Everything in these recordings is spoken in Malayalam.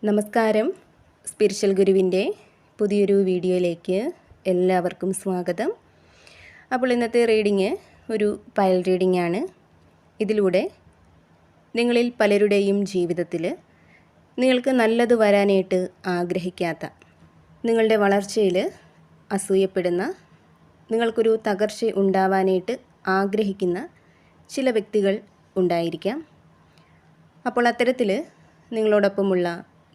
നമസ്കാരം. സ്പിരിച്വൽ ഗുരുവിൻ്റെ പുതിയൊരു വീഡിയോയിലേക്ക് എല്ലാവർക്കും സ്വാഗതം. അപ്പോൾ ഇന്നത്തെ റീഡിങ് ഒരു പൈൽ റീഡിംഗ് ആണ്. ഇതിലൂടെ നിങ്ങളിൽ പലരുടെയും ജീവിതത്തിൽ നിങ്ങൾക്ക് നല്ലത് വരാനായിട്ട് ആഗ്രഹിക്കാത്ത, നിങ്ങളുടെ വളർച്ചയിൽ അസൂയപ്പെടുന്ന, നിങ്ങൾക്കൊരു തകർച്ച ഉണ്ടാവാനായിട്ട് ആഗ്രഹിക്കുന്ന ചില വ്യക്തികൾ ഉണ്ടായിരിക്കാം. അപ്പോൾ അത്തരത്തിൽ നിങ്ങളോടൊപ്പമുള്ള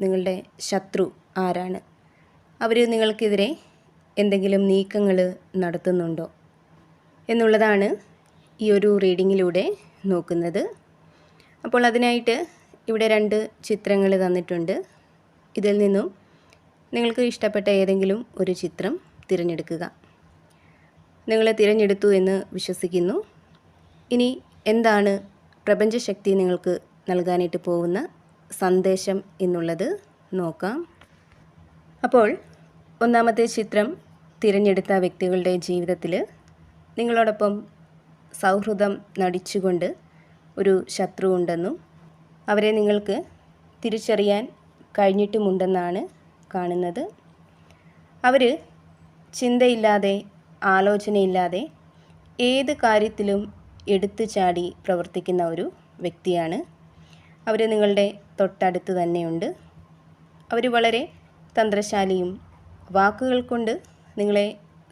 നിങ്ങളുടെ ശത്രു ആരാണ്? അവർ നിങ്ങൾക്കെതിരെ എന്തെങ്കിലും നീക്കങ്ങൾ നടത്തുന്നുണ്ടോ എന്നുള്ളതാണ് ഈ ഒരു റീഡിങ്ങിലൂടെ നോക്കുന്നത്. അപ്പോൾ അതിനായിട്ട് ഇവിടെ 2 ചിത്രങ്ങൾ തന്നിട്ടുണ്ട്. ഇതിൽ നിന്നും നിങ്ങൾക്ക് ഇഷ്ടപ്പെട്ട ഏതെങ്കിലും ഒരു ചിത്രം തിരഞ്ഞെടുക്കുക. നിങ്ങൾ തിരഞ്ഞെടുത്തു എന്ന് വിശ്വസിക്കുന്നു. ഇനി എന്താണ് പ്രപഞ്ചശക്തി നിങ്ങൾക്ക് നൽകാനായിട്ട് പോകുന്ന സന്ദേശം എന്നുള്ളത് നോക്കാം. അപ്പോൾ ഒന്നാമത്തെ ചിത്രം തിരഞ്ഞെടുത്ത വ്യക്തികളുടെ ജീവിതത്തിൽ നിങ്ങളോടൊപ്പം സൗഹൃദം നടിച്ചുകൊണ്ട് ഒരു ശത്രു ഉണ്ടെന്നും അവരെ നിങ്ങൾക്ക് തിരിച്ചറിയാൻ കഴിഞ്ഞിട്ടുമുണ്ടെന്നാണ് കാണുന്നത്. അവർ ചിന്തയില്ലാതെ, ആലോചനയില്ലാതെ ഏത് കാര്യത്തിലും എടുത്തു ചാടി പ്രവർത്തിക്കുന്ന ഒരു വ്യക്തിയാണ്. അവർ നിങ്ങളുടെ തൊട്ടടുത്ത് തന്നെയുണ്ട്. അവർ വളരെ തന്ത്രശാലിയും വാക്കുകൾ കൊണ്ട് നിങ്ങളെ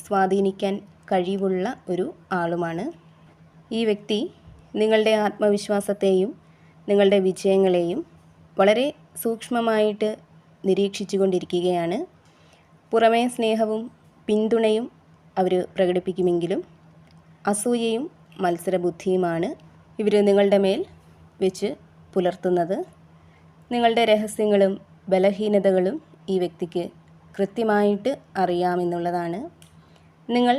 സ്വാധീനിക്കാൻ കഴിവുള്ള ഒരു ആളുമാണ്. ഈ വ്യക്തി നിങ്ങളുടെ ആത്മവിശ്വാസത്തെയും നിങ്ങളുടെ വിജയങ്ങളെയും വളരെ സൂക്ഷ്മമായിട്ട് നിരീക്ഷിച്ചു കൊണ്ടിരിക്കുകയാണ്. പുറമേ സ്നേഹവും പിന്തുണയും അവർ പ്രകടിപ്പിക്കുമെങ്കിലും അസൂയയും മത്സരബുദ്ധിയുമാണ് ഇവർ നിങ്ങളുടെ മേൽ വെച്ച് പുലർത്തുന്നത്. നിങ്ങളുടെ രഹസ്യങ്ങളും ബലഹീനതകളും ഈ വ്യക്തിക്ക് കൃത്യമായിട്ട് അറിയാമെന്നുള്ളതാണ്. നിങ്ങൾ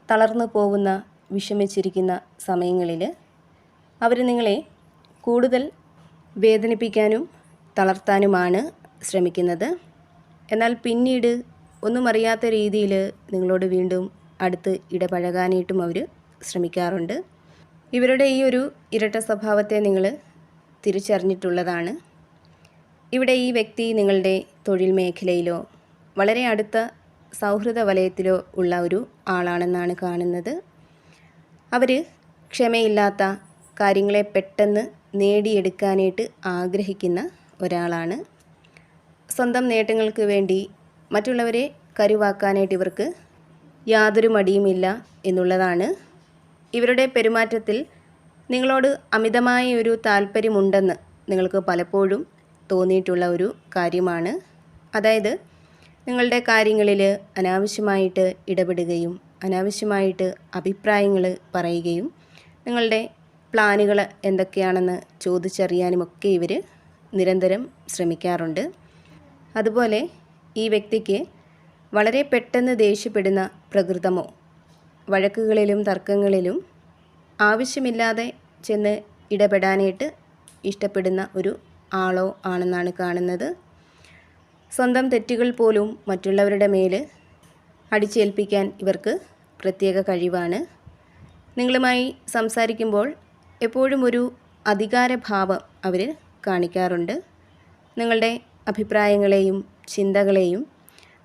തളർന്നു പോകുന്ന, വിഷമിച്ചിരിക്കുന്ന സമയങ്ങളിൽ അവർ നിങ്ങളെ കൂടുതൽ വേദനിപ്പിക്കാനും തളർത്താനുമാണ് ശ്രമിക്കുന്നത്. എന്നാൽ പിന്നീട് ഒന്നും അറിയാത്ത രീതിയിൽ നിങ്ങളോട് വീണ്ടും അടുത്ത് ഇടപഴകാനായിട്ടും അവർ ശ്രമിക്കാറുണ്ട്. ഇവരുടെ ഈ ഒരു ഇരട്ട സ്വഭാവത്തെ നിങ്ങൾ തിരിച്ചറിഞ്ഞിട്ടുള്ളതാണ്. ഇവിടെ ഈ വ്യക്തി നിങ്ങളുടെ തൊഴിൽ മേഖലയിലോ വളരെ അടുത്ത സൗഹൃദ വലയത്തിലോ ഉള്ള ഒരു ആളാണെന്നാണ് കാണുന്നത്. അവർ ക്ഷമയില്ലാത്ത, കാര്യങ്ങളെ പെട്ടെന്ന് നേടിയെടുക്കാനായിട്ട് ആഗ്രഹിക്കുന്ന ഒരാളാണ്. സ്വന്തം നേട്ടങ്ങൾക്ക് വേണ്ടി മറ്റുള്ളവരെ കരുവാക്കാനായിട്ട് ഇവർക്ക് യാതൊരു മടിയുമില്ല എന്നുള്ളതാണ്. ഇവരുടെ പെരുമാറ്റത്തിൽ നിങ്ങളോട് അമിതമായ ഒരു താല്പര്യമുണ്ടെന്ന് നിങ്ങൾക്ക് പലപ്പോഴും തോന്നിയിട്ടുള്ള ഒരു കാര്യമാണ്. അതായത് നിങ്ങളുടെ കാര്യങ്ങളിൽ അനാവശ്യമായിട്ട് ഇടപെടുകയും അനാവശ്യമായിട്ട് അഭിപ്രായങ്ങൾ പറയുകയും നിങ്ങളുടെ പ്ലാനുകൾ എന്തൊക്കെയാണെന്ന് ചോദിച്ചറിയാനുമൊക്കെ ഇവർ നിരന്തരം ശ്രമിക്കാറുണ്ട്. അതുപോലെ ഈ വ്യക്തിക്ക് വളരെ പെട്ടെന്ന് ദേഷ്യപ്പെടുന്ന പ്രകൃതമോ, വഴക്കുകളിലും തർക്കങ്ങളിലും ആവശ്യമില്ലാതെ ചെന്ന് ഇടപെടാനായിട്ട് ഇഷ്ടപ്പെടുന്ന ഒരു ആളോ ആണെന്നാണ് കാണുന്നത്. സ്വന്തം തെറ്റുകൾ പോലും മറ്റുള്ളവരുടെ മേൽ അടിച്ചേൽപ്പിക്കാൻ ഇവർക്ക് പ്രത്യേക കഴിവാണ്. നിങ്ങളുമായി സംസാരിക്കുമ്പോൾ എപ്പോഴും ഒരു അധികാരഭാവം അവർ കാണിക്കാറുണ്ട്. നിങ്ങളുടെ അഭിപ്രായങ്ങളെയും ചിന്തകളെയും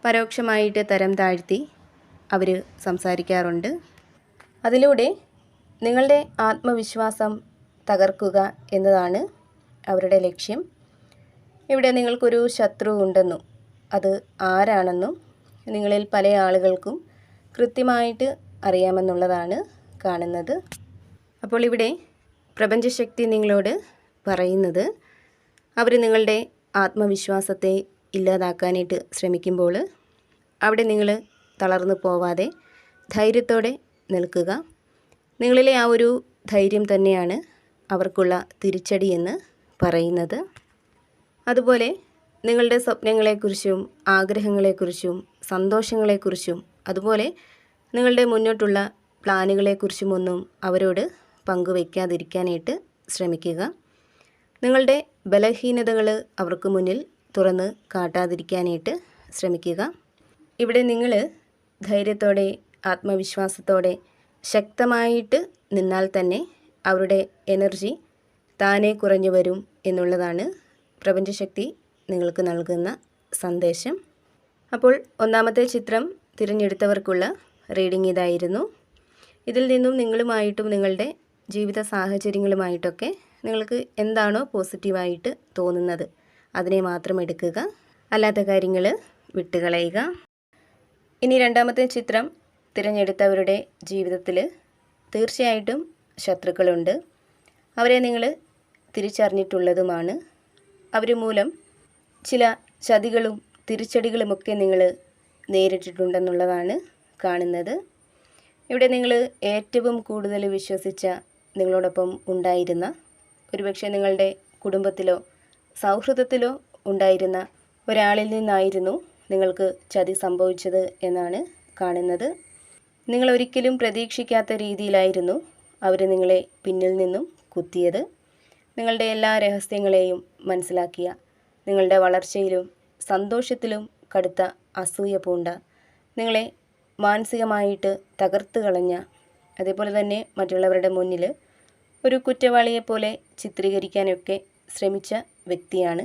പരോക്ഷമായിട്ട് തരം താഴ്ത്തി അവർ സംസാരിക്കാറുണ്ട്. അതിലൂടെ നിങ്ങളുടെ ആത്മവിശ്വാസം തകർക്കുക എന്നതാണ് അവരുടെ ലക്ഷ്യം. ഇവിടെ നിങ്ങൾക്കൊരു ശത്രു ഉണ്ടെന്നും അത് ആരാണെന്നും നിങ്ങളിൽ പല ആളുകൾക്കും കൃത്യമായിട്ട് അറിയാമെന്നുള്ളതാണ് കാണുന്നത്. അപ്പോൾ ഇവിടെ പ്രപഞ്ചശക്തി നിങ്ങളോട് പറയുന്നത്, അവർ നിങ്ങളുടെ ആത്മവിശ്വാസത്തെ ഇല്ലാതാക്കാനായിട്ട് ശ്രമിക്കുമ്പോൾ അവിടെ നിങ്ങൾ തളർന്നു പോവാതെ ധൈര്യത്തോടെ നിൽക്കുക. നിങ്ങളിലെ ആ ഒരു ധൈര്യം തന്നെയാണ് അവർക്കുള്ള തിരിച്ചടി എന്ന് പറയുന്നത്. അതുപോലെ നിങ്ങളുടെ സ്വപ്നങ്ങളെക്കുറിച്ചും ആഗ്രഹങ്ങളെക്കുറിച്ചും സന്തോഷങ്ങളെക്കുറിച്ചും അതുപോലെ നിങ്ങളുടെ മുന്നോട്ടുള്ള പ്ലാനുകളെക്കുറിച്ചുമൊന്നും അവരോട് പങ്കുവയ്ക്കാതിരിക്കാനായിട്ട് ശ്രമിക്കുക. നിങ്ങളുടെ ബലഹീനതകൾ അവർക്ക് മുന്നിൽ തുറന്ന് കാട്ടാതിരിക്കാനായിട്ട് ശ്രമിക്കുക. ഇവിടെ നിങ്ങൾ ധൈര്യത്തോടെ, ആത്മവിശ്വാസത്തോടെ ശക്തമായിട്ട് നിന്നാൽ തന്നെ അവരുടെ എനർജി താനെ കുറഞ്ഞു വരും എന്നുള്ളതാണ് പ്രപഞ്ചശക്തി നിങ്ങൾക്ക് നൽകുന്ന സന്ദേശം. അപ്പോൾ ഒന്നാമത്തെ ചിത്രം തിരഞ്ഞെടുത്തവർക്കുള്ള റീഡിംഗ് ഇതായിരുന്നു. ഇതിൽ നിന്നും നിങ്ങളുമായിട്ടും നിങ്ങളുടെ ജീവിത സാഹചര്യങ്ങളുമായിട്ടൊക്കെ നിങ്ങൾക്ക് എന്താണോ പോസിറ്റീവായിട്ട് തോന്നുന്നത് അതിനെ മാത്രം എടുക്കുക, അല്ലാത്ത കാര്യങ്ങൾ വിട്ടുകളയുക. ഇനി രണ്ടാമത്തെ ചിത്രം തിരഞ്ഞെടുത്തവരുടെ ജീവിതത്തിൽ തീർച്ചയായിട്ടും ശത്രുക്കളുണ്ട്. അവരെ നിങ്ങൾ തിരിച്ചറിഞ്ഞിട്ടുള്ളതുമാണ്. അവർ മൂലം ചില ചതികളും തിരിച്ചടികളുമൊക്കെ നിങ്ങൾ നേരിട്ടിട്ടുണ്ടെന്നുള്ളതാണ് കാണുന്നത്. ഇവിടെ നിങ്ങൾ ഏറ്റവും കൂടുതൽ വിശ്വസിച്ച, നിങ്ങളോടൊപ്പം ഉണ്ടായിരുന്ന, ഒരുപക്ഷെ നിങ്ങളുടെ കുടുംബത്തിലോ സൗഹൃദത്തിലോ ഉണ്ടായിരുന്ന ഒരാളിൽ നിന്നായിരുന്നു നിങ്ങൾക്ക് ചതി സംഭവിച്ചത് എന്നാണ് കാണുന്നത്. നിങ്ങൾ ഒരിക്കലും പ്രതീക്ഷിക്കാത്ത രീതിയിലായിരുന്നു അവർ നിങ്ങളെ പിന്നിൽ നിന്നും കുത്തിയത്. നിങ്ങളുടെ എല്ലാ രഹസ്യങ്ങളെയും മനസ്സിലാക്കിയ, നിങ്ങളുടെ വളർച്ചയിലും സന്തോഷത്തിലും കടുത്ത അസൂയ പൂണ്ട, നിങ്ങളെ മാനസികമായിട്ട് തകർത്ത് കളഞ്ഞ, അതേപോലെ തന്നെ മറ്റുള്ളവരുടെ മുന്നിൽ ഒരു കുറ്റവാളിയെപ്പോലെ ചിത്രീകരിക്കാനൊക്കെ ശ്രമിച്ച വ്യക്തിയാണ്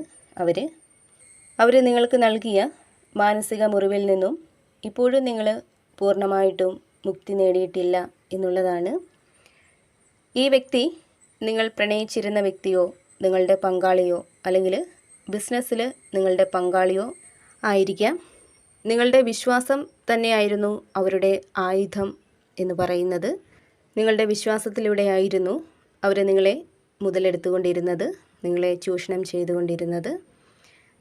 അവർ നിങ്ങൾക്ക് നൽകിയ മാനസിക മുറിവിൽ നിന്നും ഇപ്പോഴും നിങ്ങൾ പൂർണ്ണമായിട്ടും മുക്തി നേടിയിട്ടില്ല എന്നുള്ളതാണ്. ഈ വ്യക്തി നിങ്ങൾ പ്രണയിച്ചിരുന്ന വ്യക്തിയോ നിങ്ങളുടെ പങ്കാളിയോ അല്ലെങ്കിൽ ബിസിനസ്സിൽ നിങ്ങളുടെ പങ്കാളിയോ ആയിരിക്കാം. നിങ്ങളുടെ വിശ്വാസം തന്നെയായിരുന്നു അവരുടെ ആയുധം എന്ന് പറയുന്നത്. നിങ്ങളുടെ വിശ്വാസത്തിലൂടെയായിരുന്നു അവർ നിങ്ങളെ മുതലെടുത്തുകൊണ്ടിരുന്നത്, നിങ്ങളെ ചൂഷണം ചെയ്തുകൊണ്ടിരുന്നത്.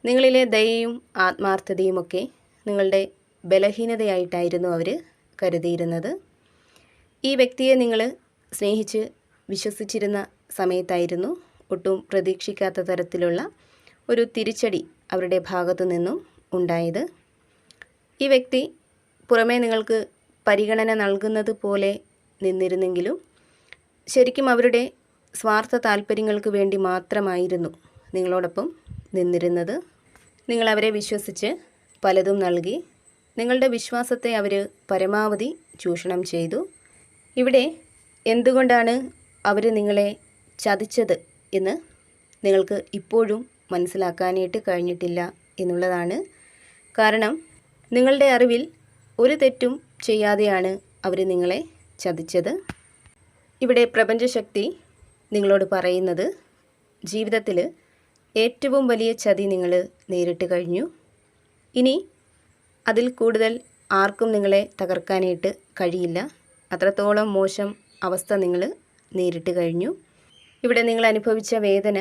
നിങ്ങളിലെ ദയയും ആത്മാർത്ഥതയുമൊക്കെ നിങ്ങളുടെ ബലഹീനതയായിട്ടായിരുന്നു അവർ കരുതിയിരുന്നത്. ഈ വ്യക്തിയെ നിങ്ങൾ സ്നേഹിച്ച് വിശ്വസിച്ചിരുന്ന സമയത്തായിരുന്നു ഒട്ടും പ്രതീക്ഷിക്കാത്ത തരത്തിലുള്ള ഒരു തിരിച്ചടി അവരുടെ ഭാഗത്തു നിന്നും ഉണ്ടായത്. ഈ വ്യക്തി പുറമേ നിങ്ങൾക്ക് പരിഗണന നൽകുന്നത് പോലെ നിന്നിരുന്നെങ്കിലും ശരിക്കും അവരുടെ സ്വാർത്ഥ താല്പര്യങ്ങൾക്ക് വേണ്ടി മാത്രമായിരുന്നു നിങ്ങളോടൊപ്പം നിന്നിരുന്നത്. നിങ്ങളവരെ വിശ്വസിച്ച് പലതും നൽകി. നിങ്ങളുടെ വിശ്വാസത്തെ അവർ പരമാവധി ചൂഷണം ചെയ്തു. ഇവിടെ എന്തുകൊണ്ടാണ് അവർ നിങ്ങളെ ചതിച്ചത് എന്ന് നിങ്ങൾക്ക് ഇപ്പോഴും മനസ്സിലാക്കാനായിട്ട് കഴിഞ്ഞിട്ടില്ല എന്നുള്ളതാണ്. കാരണം നിങ്ങളുടെ അറിവിൽ ഒരു തെറ്റും ചെയ്യാതെയാണ് അവർ നിങ്ങളെ ചതിച്ചത്. ഇവിടെ പ്രപഞ്ചശക്തി നിങ്ങളോട് പറയുന്നത്, ജീവിതത്തിൽ ഏറ്റവും വലിയ ചതി നിങ്ങൾ നേരിട്ട് കഴിഞ്ഞു. ഇനി അതിൽ കൂടുതൽ ആർക്കും നിങ്ങളെ തകർക്കാനായിട്ട് കഴിയില്ല. അത്രത്തോളം മോശം അവസ്ഥ നിങ്ങൾ നേരിട്ട് കഴിഞ്ഞു. ഇവിടെ നിങ്ങൾ അനുഭവിച്ച വേദന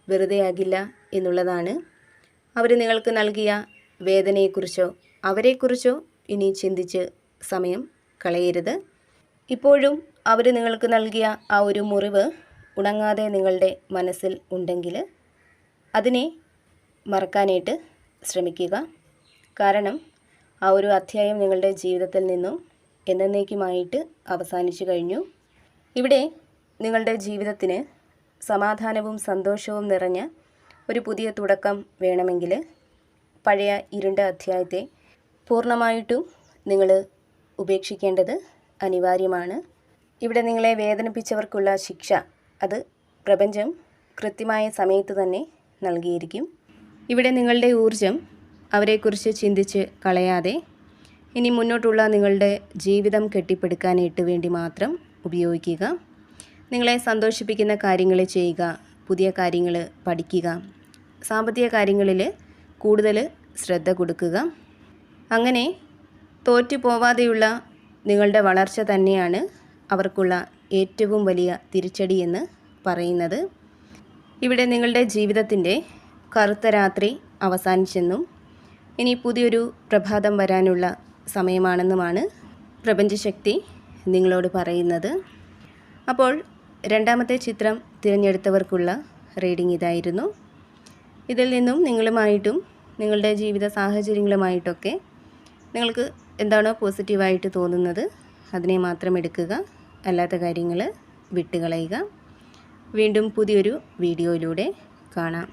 വെറുതെയാകില്ല എന്നുള്ളതാണ്. അവർ നിങ്ങൾക്ക് നൽകിയ വേദനയെക്കുറിച്ചോ അവരെക്കുറിച്ചോ ഇനി ചിന്തിച്ച് സമയം കളയരുത്. ഇപ്പോഴും അവർ നിങ്ങൾക്ക് നൽകിയ ആ ഒരു മുറിവ് ഉണങ്ങാതെ നിങ്ങളുടെ മനസ്സിൽ ഉണ്ടെങ്കിൽ അതിനെ മറക്കാനായിട്ട് ശ്രമിക്കുക. കാരണം ആ ഒരു അധ്യായം നിങ്ങളുടെ ജീവിതത്തിൽ നിന്നും എന്നേക്കുമായിട്ട് അവസാനിച്ചു കഴിഞ്ഞു. ഇവിടെ നിങ്ങളുടെ ജീവിതത്തിന് സമാധാനവും സന്തോഷവും നിറഞ്ഞ ഒരു പുതിയ തുടക്കം വേണമെങ്കിൽ പഴയ ഇരുണ്ട അധ്യായത്തെ പൂർണ്ണമായിട്ടും നിങ്ങൾ ഉപേക്ഷിക്കേണ്ടത് അനിവാര്യമാണ്. ഇവിടെ നിങ്ങളെ വേദനിപ്പിച്ചവർക്കുള്ള ശിക്ഷ അത് പ്രപഞ്ചം കൃത്യമായ സമയത്ത് തന്നെ നൽകിയിരിക്കും. ഇവിടെ നിങ്ങളുടെ ഊർജം അവരെക്കുറിച്ച് ചിന്തിച്ച് കളയാതെ ഇനി മുന്നോട്ടുള്ള നിങ്ങളുടെ ജീവിതം കെട്ടിപ്പടുക്കാനായിട്ട് വേണ്ടി മാത്രം ഉപയോഗിക്കുക. നിങ്ങളെ സന്തോഷിപ്പിക്കുന്ന കാര്യങ്ങൾ ചെയ്യുക, പുതിയ കാര്യങ്ങൾ പഠിക്കുക, സാമ്പത്തിക കാര്യങ്ങളിൽ കൂടുതൽ ശ്രദ്ധ കൊടുക്കുക. അങ്ങനെ തോറ്റു പോവാതെയുള്ള നിങ്ങളുടെ വളർച്ച തന്നെയാണ് അവർക്കുള്ള ഏറ്റവും വലിയ തിരിച്ചടി എന്ന് പറയുന്നത്. ഇവിടെ നിങ്ങളുടെ ജീവിതത്തിൻ്റെ കറുത്ത രാത്രി അവസാനിച്ചെന്നും ഇനി പുതിയൊരു പ്രഭാതം വരാനുള്ള സമയമാണെന്നുമാണ് പ്രപഞ്ചശക്തി നിങ്ങളോട് പറയുന്നത്. അപ്പോൾ രണ്ടാമത്തെ ചിത്രം തിരഞ്ഞെടുത്തവർക്കുള്ള റീഡിംഗ് ഇതായിരുന്നു. ഇതിൽ നിന്നും നിങ്ങളുമായിട്ടും നിങ്ങളുടെ ജീവിത സാഹചര്യങ്ങളുമായിട്ടൊക്കെ നിങ്ങൾക്ക് എന്താണോ പോസിറ്റീവായിട്ട് തോന്നുന്നത് അതിനെ മാത്രം എടുക്കുക, അല്ലാത്ത കാര്യങ്ങൾ വിട്ടുകളയുക. വീണ്ടും പുതിയൊരു വീഡിയോയിലൂടെ കാണാം.